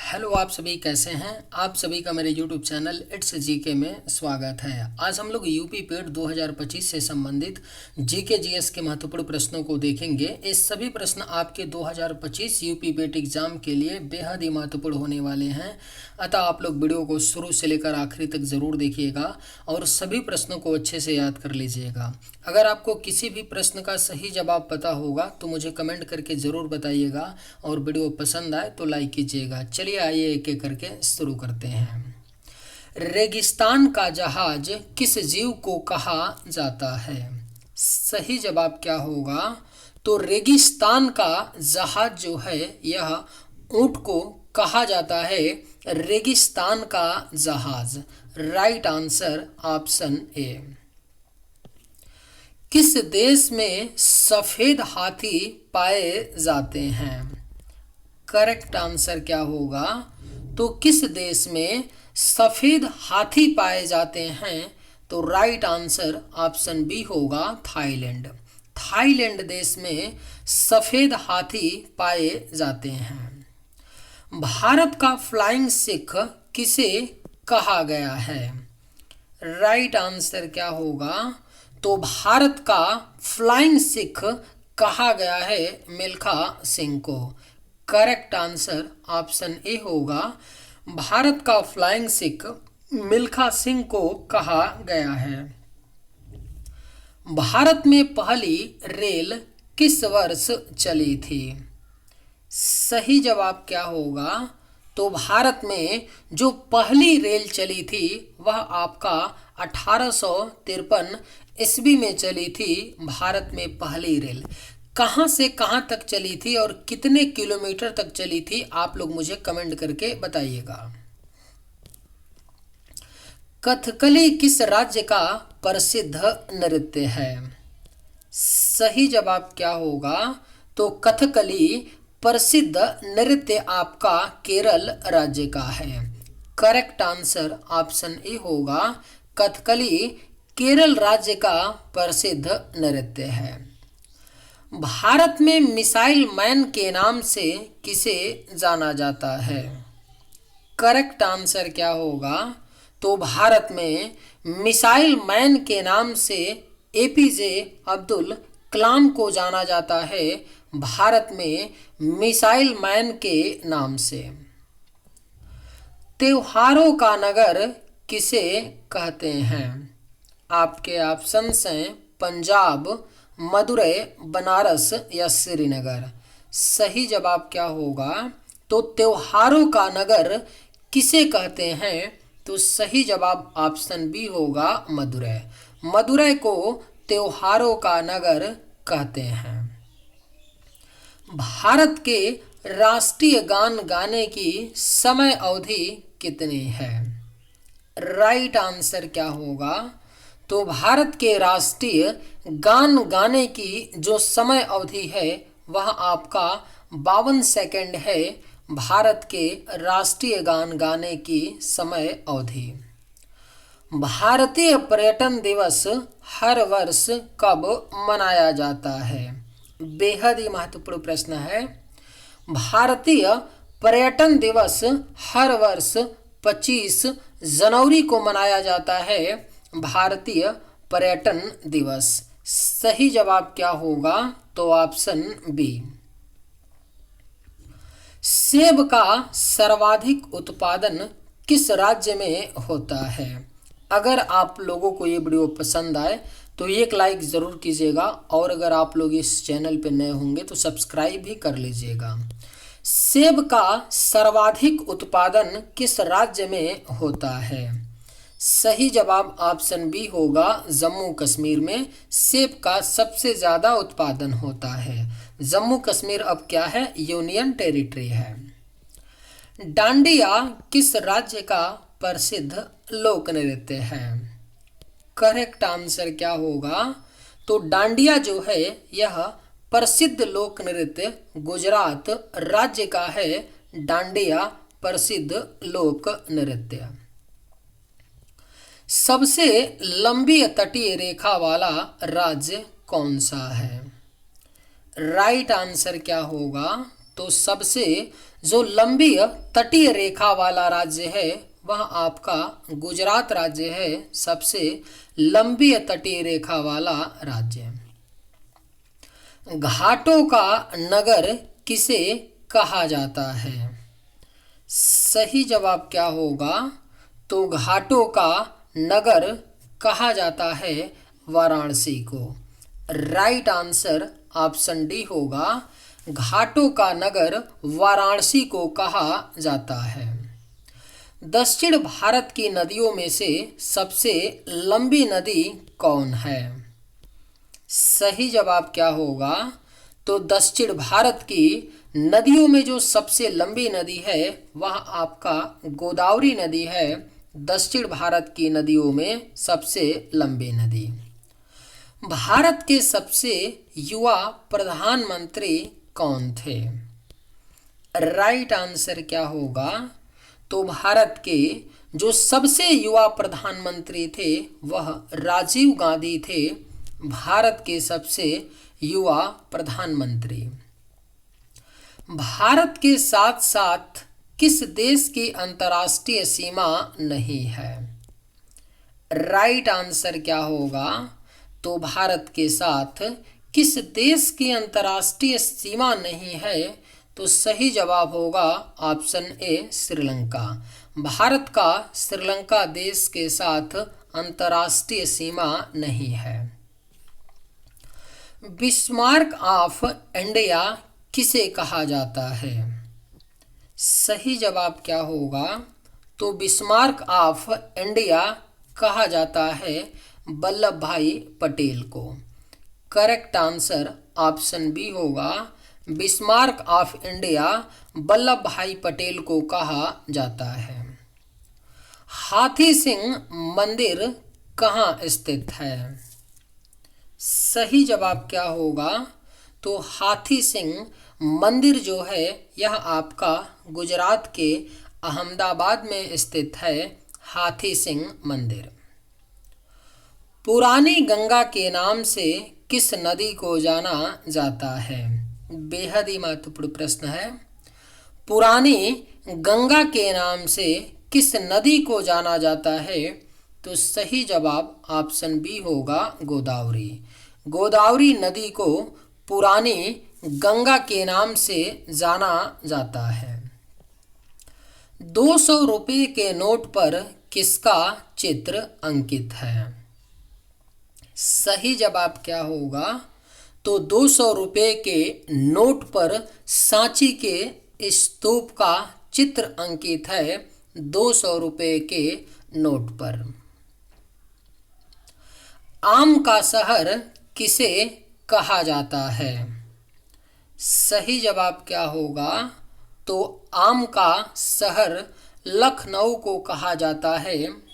Hello, आप सभी कैसे हैं। आप सभी का मेरे यूट्यूब चैनल इट्स जीके में स्वागत है। आज हम लोग यूपी पेड 2025 से संबंधित जीके जीएस के महत्वपूर्ण प्रश्नों को देखेंगे। ये सभी प्रश्न आपके 2025 यूपी पेड एग्जाम के लिए बेहद ही महत्वपूर्ण होने वाले हैं। अतः आप लोग वीडियो को शुरू से लेकर आखिरी तक ज़रूर देखिएगा और सभी प्रश्नों को अच्छे से याद कर लीजिएगा। अगर आपको किसी भी प्रश्न का सही जवाब पता होगा तो मुझे कमेंट करके ज़रूर बताइएगा और वीडियो पसंद आए तो लाइक कीजिएगा। चलिए आइए एक एक करके शुरू करते हैं। रेगिस्तान का जहाज किस जीव को कहा जाता है? सही जवाब क्या होगा? तो रेगिस्तान का जहाज जो है यह ऊंट को कहा जाता है रेगिस्तान का जहाज। Right answer option A. किस देश में सफेद हाथी पाए जाते हैं? करेक्ट आंसर क्या होगा? तो किस देश में सफेद हाथी पाए जाते हैं? तो राइट आंसर ऑप्शन बी होगा थाईलैंड। थाईलैंड देश में सफेद हाथी पाए जाते हैं। भारत का फ्लाइंग सिख किसे कहा गया है? राइट आंसर क्या होगा? तो भारत का फ्लाइंग सिख कहा गया है मिल्खा सिंह को। करेक्ट आंसर ऑप्शन ए होगा। भारत का फ्लाइंग सिख मिल्खा सिंह को कहा गया है। भारत में पहली रेल किस वर्ष चली थी? सही जवाब क्या होगा? तो भारत में जो पहली रेल चली थी वह आपका 1853 ईस्वी में चली थी। भारत में पहली रेल कहाँ से कहाँ तक चली थी और कितने किलोमीटर तक चली थी, आप लोग मुझे कमेंट करके बताइएगा। कथकली किस राज्य का प्रसिद्ध नृत्य है? सही जवाब क्या होगा? तो कथकली प्रसिद्ध नृत्य आपका केरल राज्य का है। करेक्ट आंसर ऑप्शन ए होगा। कथकली केरल राज्य का प्रसिद्ध नृत्य है। भारत में मिसाइल मैन के नाम से किसे जाना जाता है? करेक्ट आंसर क्या होगा? तो भारत में मिसाइल मैन के नाम से एपीजे अब्दुल कलाम को जाना जाता है। भारत में मिसाइल मैन के नाम से। त्योहारों का नगर किसे कहते हैं? आपके ऑप्शंस हैं पंजाब, मदुरै, बनारस या श्रीनगर। सही जवाब क्या होगा? तो त्योहारों का नगर किसे कहते हैं? तो सही जवाब ऑप्शन बी होगा मदुरै। मदुरै को त्योहारों का नगर कहते हैं। भारत के राष्ट्रीय गान गाने की समय अवधि कितनी है? राइट आंसर क्या होगा? तो भारत के राष्ट्रीय गान गाने की जो समय अवधि है वह आपका 52 सेकंड है। भारत के राष्ट्रीय गान गाने की समय अवधि। भारतीय पर्यटन दिवस हर वर्ष कब मनाया जाता है? बेहद ही महत्वपूर्ण प्रश्न है। भारतीय पर्यटन दिवस हर वर्ष 25 जनवरी को मनाया जाता है। भारतीय पर्यटन दिवस। सही जवाब क्या होगा? तो ऑप्शन बी। सेब का सर्वाधिक उत्पादन किस राज्य में होता है? अगर आप लोगों को ये वीडियो पसंद आए तो एक लाइक ज़रूर कीजिएगा और अगर आप लोग इस चैनल पे नए होंगे तो सब्सक्राइब भी कर लीजिएगा। सेब का सर्वाधिक उत्पादन किस राज्य में होता है? सही जवाब ऑप्शन बी होगा। जम्मू कश्मीर में सेब का सबसे ज़्यादा उत्पादन होता है। जम्मू कश्मीर अब क्या है? यूनियन टेरिटरी है। डांडिया किस राज्य का प्रसिद्ध लोक नृत्य है? करेक्ट आंसर क्या होगा? तो डांडिया जो है यह प्रसिद्ध लोक नृत्य गुजरात राज्य का है। डांडिया प्रसिद्ध लोक नृत्य। सबसे लंबी तटीय रेखा वाला राज्य कौन सा है? राइट आंसर क्या होगा? तो सबसे जो लंबी तटीय रेखा वाला राज्य है वह आपका गुजरात राज्य है, सबसे लंबी तटीय रेखा वाला राज्य। घाटों का नगर किसे कहा जाता है? सही जवाब क्या होगा? तो घाटों का नगर कहा जाता है वाराणसी को। राइट आंसर ऑप्शन डी होगा, घाटों का नगर वाराणसी को कहा जाता है। दक्षिण भारत की नदियों में से सबसे लंबी नदी कौन है? सही जवाब क्या होगा? तो दक्षिण भारत की नदियों में जो सबसे लंबी नदी है वह आपका गोदावरी नदी है, दक्षिण भारत की नदियों में सबसे लंबी नदी। भारत के सबसे युवा प्रधानमंत्री कौन थे? राइट आंसर क्या होगा? तो भारत के जो सबसे युवा प्रधानमंत्री थे वह राजीव गांधी थे, भारत के सबसे युवा प्रधानमंत्री। भारत के साथ साथ किस देश की अंतर्राष्ट्रीय सीमा नहीं है? राइट आंसर क्या होगा? तो भारत के साथ किस देश की अंतर्राष्ट्रीय सीमा नहीं है? तो सही जवाब होगा ऑप्शन ए, श्रीलंका। भारत का श्रीलंका देश के साथ अंतर्राष्ट्रीय सीमा नहीं है। बिस्मार्क ऑफ इंडिया किसे कहा जाता है? सही जवाब क्या होगा? तो बिस्मार्क ऑफ इंडिया कहा जाता है वल्लभ भाई पटेल को। करेक्ट आंसर ऑप्शन बी होगा, बिस्मार्क ऑफ इंडिया वल्लभ भाई पटेल को कहा जाता है। हाथी सिंह मंदिर कहाँ स्थित है? सही जवाब क्या होगा? तो हाथी सिंह मंदिर जो है यह आपका गुजरात के अहमदाबाद में स्थित है, हाथी सिंह मंदिर। पुरानी गंगा के नाम से किस नदी को जाना जाता है? बेहद ही महत्वपूर्ण प्रश्न है। पुरानी गंगा के नाम से किस नदी को जाना जाता है? तो सही जवाब ऑप्शन बी होगा, गोदावरी। गोदावरी नदी को पुरानी गंगा के नाम से जाना जाता है। 200 रुपये के नोट पर किसका चित्र अंकित है? सही जवाब क्या होगा? तो 200 रुपये के नोट पर सांची के स्तूप का चित्र अंकित है, 200 रुपये के नोट पर। आम का शहर किसे कहा जाता है? सही जवाब क्या होगा? तो आम का शहर लखनऊ को कहा जाता है।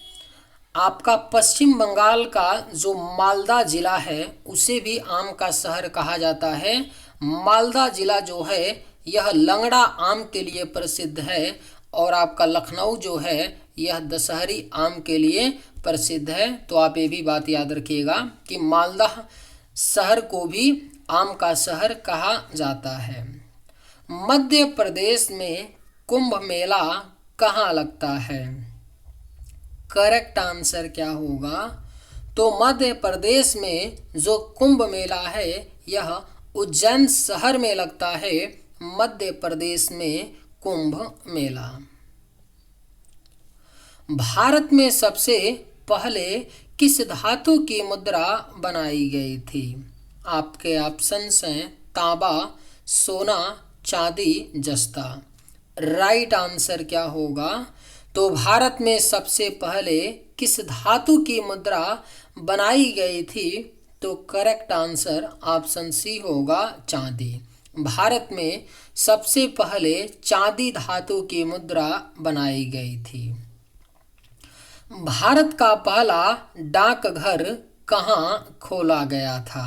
आपका पश्चिम बंगाल का जो मालदा जिला है उसे भी आम का शहर कहा जाता है। मालदा जिला जो है यह लंगड़ा आम के लिए प्रसिद्ध है और आपका लखनऊ जो है यह दशहरी आम के लिए प्रसिद्ध है। तो आप ये भी बात याद रखिएगा कि मालदा शहर को भी आम का शहर कहा जाता है। मध्य प्रदेश में कुंभ मेला कहाँ लगता है? करेक्ट आंसर क्या होगा? तो मध्य प्रदेश में जो कुंभ मेला है यह उज्जैन शहर में लगता है, मध्य प्रदेश में कुंभ मेला। भारत में सबसे पहले किस धातु की मुद्रा बनाई गई थी? आपके ऑप्शंस हैं तांबा, सोना, चांदी, जस्ता। राइट आंसर क्या होगा? तो भारत में सबसे पहले किस धातु की मुद्रा बनाई गई थी? तो करेक्ट आंसर ऑप्शन सी होगा, चांदी। भारत में सबसे पहले चांदी धातु की मुद्रा बनाई गई थी। भारत का पहला डाकघर कहाँ खोला गया था?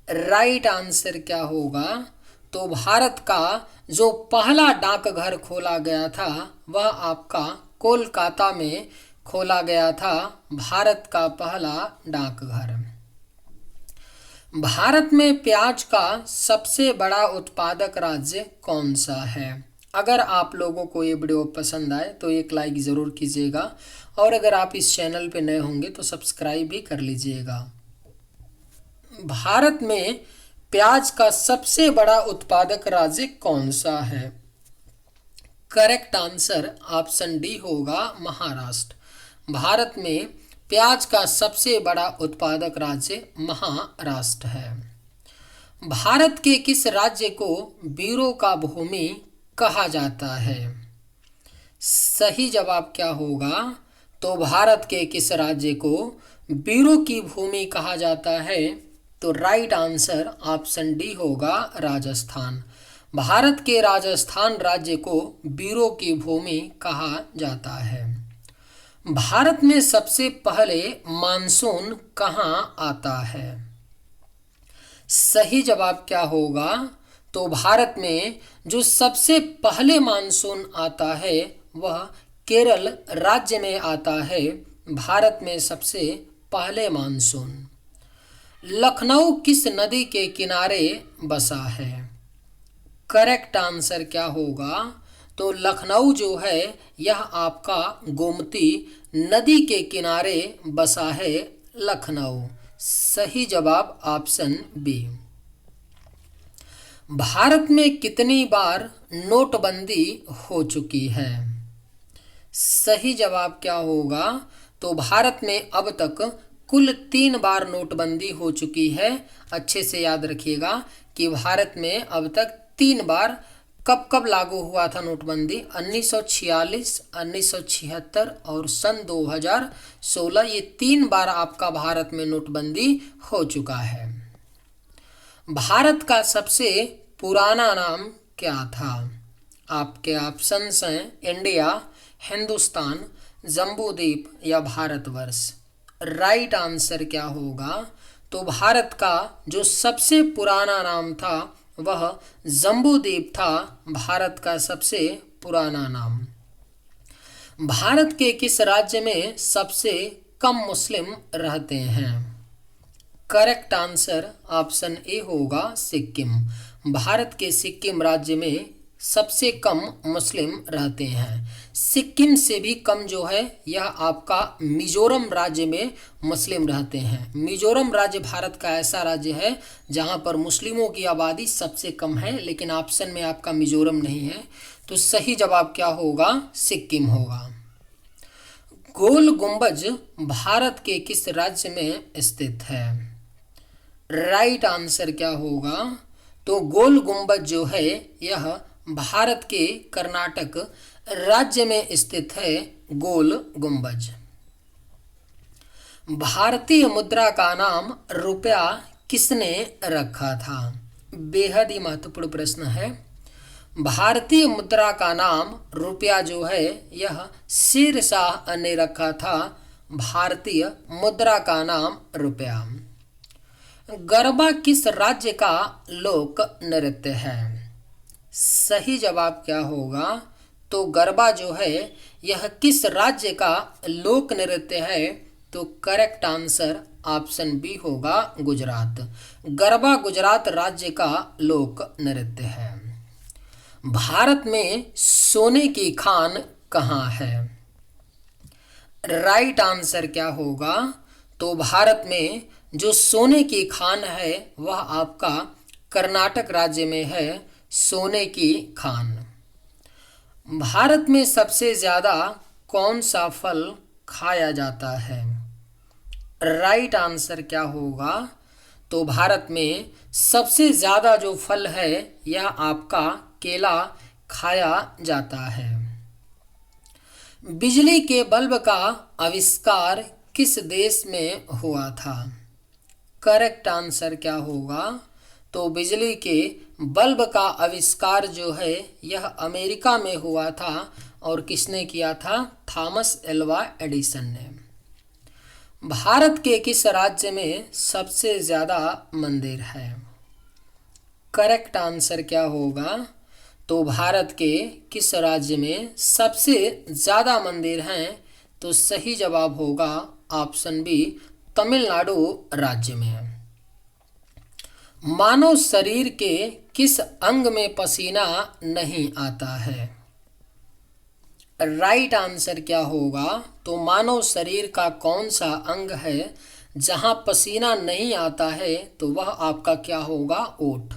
राइट आंसर क्या होगा? तो भारत का जो पहला डाकघर खोला गया था वह आपका कोलकाता में खोला गया था, भारत का पहला डाकघर। भारत में प्याज का सबसे बड़ा उत्पादक राज्य कौन सा है? अगर आप लोगों को ये वीडियो पसंद आए तो एक लाइक ज़रूर कीजिएगा और अगर आप इस चैनल पे नए होंगे तो सब्सक्राइब भी कर लीजिएगा। भारत में प्याज का सबसे बड़ा उत्पादक राज्य कौन सा है? करेक्ट आंसर ऑप्शन डी होगा महाराष्ट्र। भारत में प्याज का सबसे बड़ा उत्पादक राज्य महाराष्ट्र है। भारत के किस राज्य को वीरों का भूमि कहा जाता है? सही जवाब क्या होगा? तो भारत के किस राज्य को वीरों की भूमि कहा जाता है? तो राइट आंसर ऑप्शन डी होगा राजस्थान। भारत के राजस्थान राज्य को वीरों की भूमि कहा जाता है। भारत में सबसे पहले मानसून कहाँ आता है? सही जवाब क्या होगा? तो भारत में जो सबसे पहले मानसून आता है वह केरल राज्य में आता है। भारत में सबसे पहले मानसून। लखनऊ किस नदी के किनारे बसा है? करेक्ट आंसर क्या होगा? तो लखनऊ जो है यह आपका गोमती नदी के किनारे बसा है लखनऊ। सही जवाब ऑप्शन बी। भारत में कितनी बार नोटबंदी हो चुकी है? सही जवाब क्या होगा? तो भारत में अब तक कुल 3 बार नोटबंदी हो चुकी है। अच्छे से याद रखिएगा कि भारत में अब तक 3 बार कब कब लागू हुआ था नोटबंदी? 1946, 1976 और सन 2016। ये 3 बार आपका भारत में नोटबंदी हो चुका है। भारत का सबसे पुराना नाम क्या था? आपके ऑप्शंस हैं इंडिया, हिंदुस्तान, जम्बूद्वीप या भारतवर्ष। राइट आंसर क्या होगा? तो भारत का जो सबसे पुराना नाम था वह जम्बूद्वीप था। भारत का सबसे पुराना नाम। भारत के किस राज्य में सबसे कम मुस्लिम रहते हैं? करेक्ट आंसर ऑप्शन ए होगा सिक्किम। भारत के सिक्किम राज्य में सबसे कम मुस्लिम रहते हैं। सिक्किम से भी कम जो है यह आपका मिजोरम राज्य में मुस्लिम रहते हैं। मिजोरम राज्य भारत का ऐसा राज्य है जहां पर मुस्लिमों की आबादी सबसे कम है, लेकिन ऑप्शन में आपका मिजोरम नहीं है। तो सही जवाब क्या होगा? सिक्किम होगा। गोल गुंबज भारत के किस राज्य में स्थित है? राइट आंसर क्या होगा? तो गोल गुंबज जो है यह भारत के कर्नाटक राज्य में स्थित है। गोल गुंबज। भारतीय मुद्रा का नाम रुपया किसने रखा था? बेहद ही महत्वपूर्ण प्रश्न है। भारतीय मुद्रा का नाम रुपया जो है यह शेरशाह ने रखा था। भारतीय मुद्रा का नाम रुपया। गरबा किस राज्य का लोक नृत्य है? सही जवाब क्या होगा? तो गरबा जो है यह किस राज्य का लोक नृत्य है? तो करेक्ट आंसर ऑप्शन बी होगा गुजरात। गरबा गुजरात राज्य का लोक नृत्य है। भारत में सोने की खान कहाँ है? राइट आंसर क्या होगा? तो भारत में जो सोने की खान है वह आपका कर्नाटक राज्य में है। सोने की खान। भारत में सबसे ज़्यादा कौन सा फल खाया जाता है? राइट आंसर क्या होगा? तो भारत में सबसे ज़्यादा जो फल है यह आपका केला खाया जाता है। बिजली के बल्ब का आविष्कार किस देश में हुआ था? करेक्ट आंसर क्या होगा? तो बिजली के बल्ब का आविष्कार जो है यह अमेरिका में हुआ था। और किसने किया था? थॉमस एल्वा एडिसन ने। भारत के किस राज्य में सबसे ज़्यादा मंदिर है? करेक्ट आंसर क्या होगा? तो भारत के किस राज्य में सबसे ज़्यादा मंदिर हैं? तो सही जवाब होगा ऑप्शन बी तमिलनाडु राज्य में। मानव शरीर के किस अंग में पसीना नहीं आता है? राइट आंसर क्या होगा? तो मानव शरीर का कौन सा अंग है जहां पसीना नहीं आता है? तो वह आपका क्या होगा? ओठ।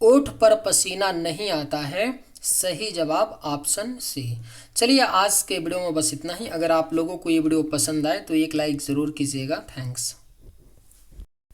ओठ पर पसीना नहीं आता है। सही जवाब ऑप्शन सी। चलिए आज के वीडियो में बस इतना ही। अगर आप लोगों को ये वीडियो पसंद आए तो एक लाइक ज़रूर कीजिएगा। थैंक्स।